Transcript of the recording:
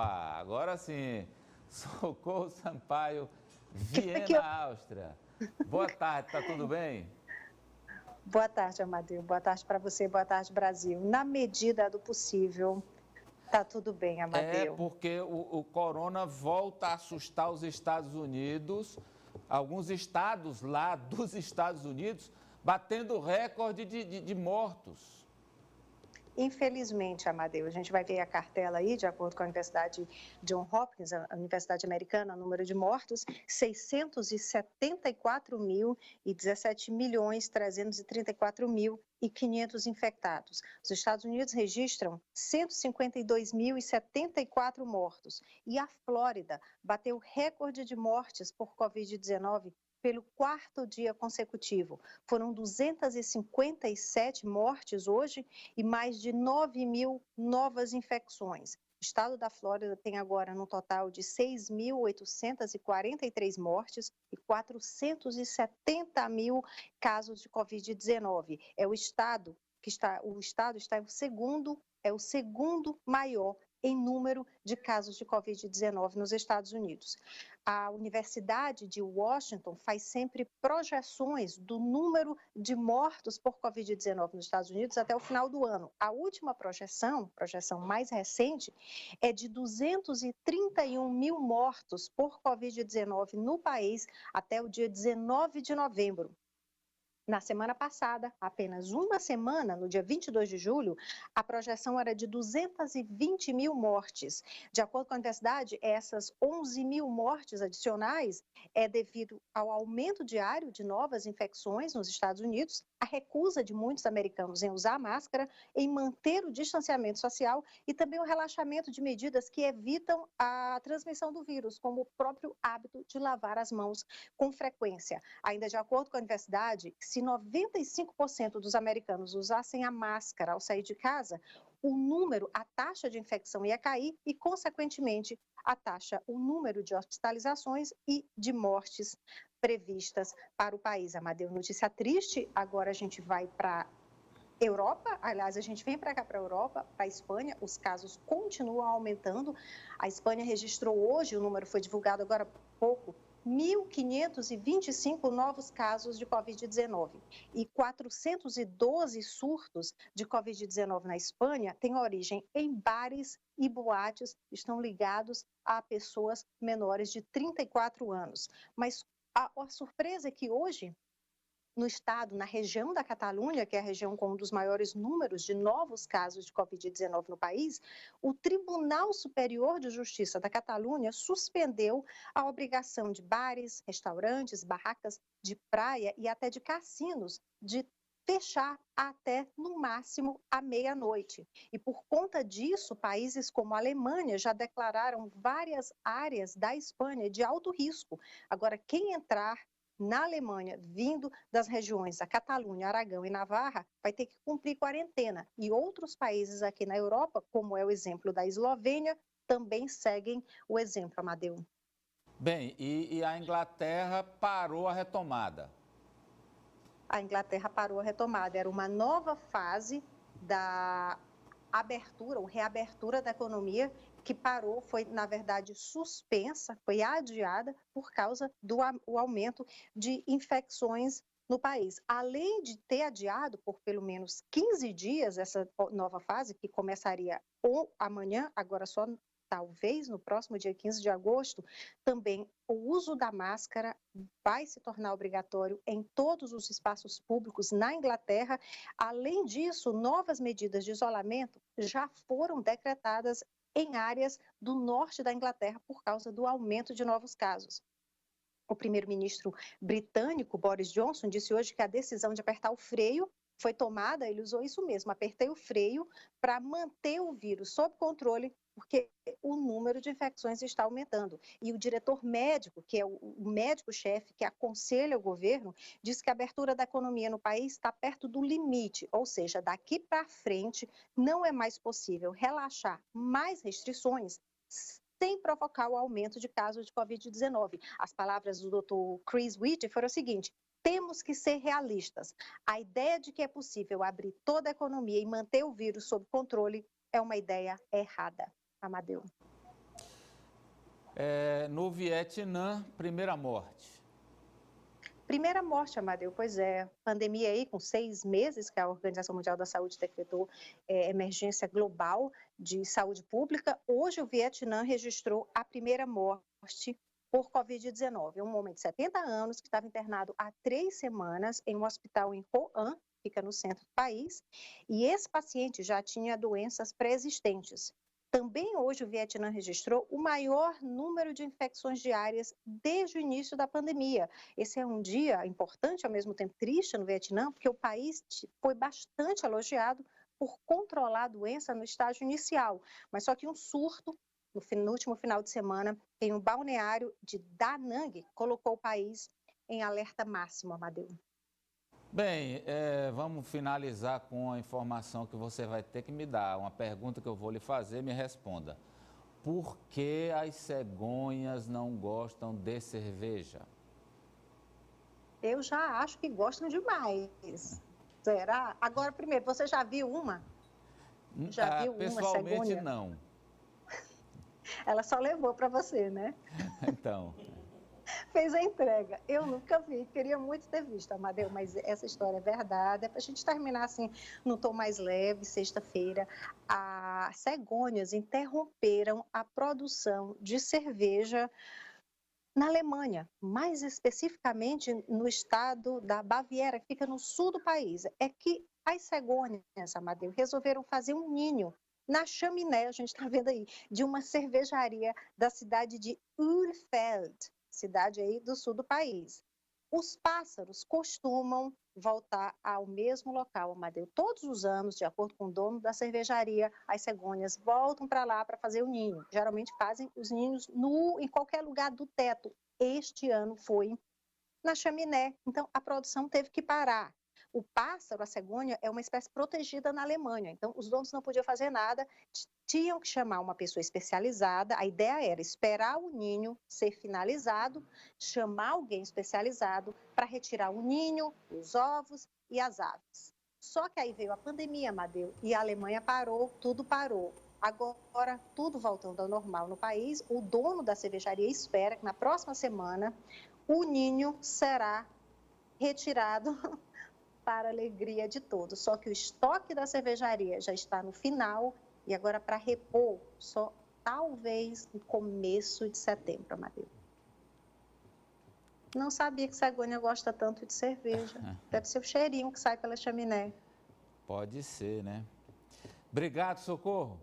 Opa, agora sim. Socorro Sampaio, Viena, Áustria. Boa tarde, tá tudo bem? Boa tarde, Amadeu. Boa tarde para você, boa tarde, Brasil. Na medida do possível, tá tudo bem, É Amadeu. porque o corona volta a assustar os Estados Unidos, alguns estados lá dos Estados Unidos, batendo recorde de mortos. Infelizmente, Amadeu, a gente vai ver a cartela aí, de acordo com a Universidade Johns Hopkins, a Universidade Americana, o número de mortos, 674.017.334.500 infectados. Os Estados Unidos registram 152.074 mortos e a Flórida bateu recorde de mortes por Covid-19 pelo quarto dia consecutivo. Foram 257 mortes hoje e mais de 9.000 novas infecções. O estado da Flórida tem agora um total de 6.843 mortes e 470.000 casos de Covid-19. O estado está o segundo maior em número de casos de Covid-19 nos Estados Unidos. A Universidade de Washington faz sempre projeções do número de mortos por Covid-19 nos Estados Unidos até o final do ano. A última projeção mais recente, é de 231 mil mortos por Covid-19 no país até o dia 19 de novembro. Na semana passada, apenas uma semana, no dia 22 de julho, a projeção era de 220 mil mortes. De acordo com a universidade, essas 11 mil mortes adicionais é devido ao aumento diário de novas infecções nos Estados Unidos, a recusa de muitos americanos em usar máscara, em manter o distanciamento social e também o relaxamento de medidas que evitam a transmissão do vírus, como o próprio hábito de lavar as mãos com frequência. Ainda de acordo com a universidade, se 95% dos americanos usassem a máscara ao sair de casa, a taxa de infecção ia cair e, consequentemente, o número de hospitalizações e de mortes previstas para o país. Amadeu, notícia triste, agora a gente vai para Europa, aliás, a gente vem para cá, para a Europa, para a Espanha, os casos continuam aumentando. A Espanha registrou hoje, o número foi divulgado agora há pouco, 1.525 novos casos de Covid-19 e 412 surtos de Covid-19 na Espanha têm origem em bares e boates, estão ligados a pessoas menores de 34 anos. Mas a surpresa é que hoje, no estado, na região da Catalunha, que é a região com um dos maiores números de novos casos de Covid-19 no país, o Tribunal Superior de Justiça da Catalunha suspendeu a obrigação de bares, restaurantes, barracas de praia e até de cassinos de fechar até, no máximo, à meia-noite. E por conta disso, países como a Alemanha já declararam várias áreas da Espanha de alto risco. Agora, quem entrar na Alemanha, vindo das regiões da Catalunha, Aragão e Navarra, vai ter que cumprir quarentena. E outros países aqui na Europa, como é o exemplo da Eslovênia, também seguem o exemplo, Amadeu. Bem, e a Inglaterra parou a retomada? A Inglaterra parou a retomada. Era uma nova fase da abertura ou reabertura da economia que parou, foi, na verdade, suspensa, foi adiada por causa do aumento de infecções no país. Além de ter adiado por pelo menos 15 dias essa nova fase, que começaria ou amanhã, agora só talvez no próximo dia 15 de agosto, também o uso da máscara vai se tornar obrigatório em todos os espaços públicos na Inglaterra. Além disso, novas medidas de isolamento já foram decretadas em áreas do norte da Inglaterra por causa do aumento de novos casos. O primeiro-ministro britânico, Boris Johnson, disse hoje que a decisão de apertar o freio foi tomada, ele usou isso mesmo, apertei o freio para manter o vírus sob controle, porque o número de infecções está aumentando. E o diretor médico, que é o médico-chefe que aconselha o governo, diz que a abertura da economia no país está perto do limite, ou seja, daqui para frente não é mais possível relaxar mais restrições sem provocar o aumento de casos de Covid-19. As palavras do Dr. Chris Whitty foram as seguintes: temos que ser realistas. A ideia de que é possível abrir toda a economia e manter o vírus sob controle é uma ideia errada. Amadeu. No Vietnã, primeira morte. Primeira morte, Amadeu, pois é. Pandemia aí com 6 meses que a Organização Mundial da Saúde decretou emergência global de saúde pública. Hoje o Vietnã registrou a primeira morte por Covid-19. Um homem de 70 anos que estava internado há 3 semanas em um hospital em Ho An, fica no centro do país, e esse paciente já tinha doenças pré-existentes. Também hoje o Vietnã registrou o maior número de infecções diárias desde o início da pandemia. Esse é um dia importante, ao mesmo tempo triste no Vietnã, porque o país foi bastante elogiado por controlar a doença no estágio inicial, mas só que um surto no último final de semana em um balneário de Da Nang colocou o país em alerta máximo, Amadeu. Bem, vamos finalizar com a informação que você vai ter que me dar. Uma pergunta que eu vou lhe fazer, me responda. Por que as cegonhas não gostam de cerveja? Eu já acho que gostam demais. Será? Agora, primeiro, você já viu uma? Já viu uma pessoalmente, cegonha? não. Ela só levou para você, né? Então... Fez a entrega. Eu nunca vi, queria muito ter visto, Amadeu, mas essa história é verdade. É para a gente terminar assim, num tom mais leve, sexta-feira, as cegonhas interromperam a produção de cerveja na Alemanha, mais especificamente no estado da Baviera, que fica no sul do país. É que as cegonhas, Amadeu, resolveram fazer um ninho na chaminé, a gente está vendo aí, de uma cervejaria da cidade de Urfeld, cidade aí do sul do país. Os pássaros costumam voltar ao mesmo local, Amadeu. Todos os anos, de acordo com o dono da cervejaria, as cegonhas voltam para lá para fazer o ninho. Geralmente fazem os ninhos em qualquer lugar do teto. Este ano foi na chaminé, então a produção teve que parar. O pássaro, a cegonha, é uma espécie protegida na Alemanha, então os donos não podiam fazer nada, tinham que chamar uma pessoa especializada. A ideia era esperar o ninho ser finalizado, chamar alguém especializado para retirar o ninho, os ovos e as aves. Só que aí veio a pandemia, Amadeu, e a Alemanha parou, tudo parou. Agora, tudo voltando ao normal no país, o dono da cervejaria espera que na próxima semana o ninho será retirado para a alegria de todos. Só que o estoque da cervejaria já está no final e agora para repor só talvez no começo de setembro, Amadeu. Não sabia que cegonha gosta tanto de cerveja. Deve ser o cheirinho que sai pela chaminé. Pode ser, né? Obrigado, Socorro.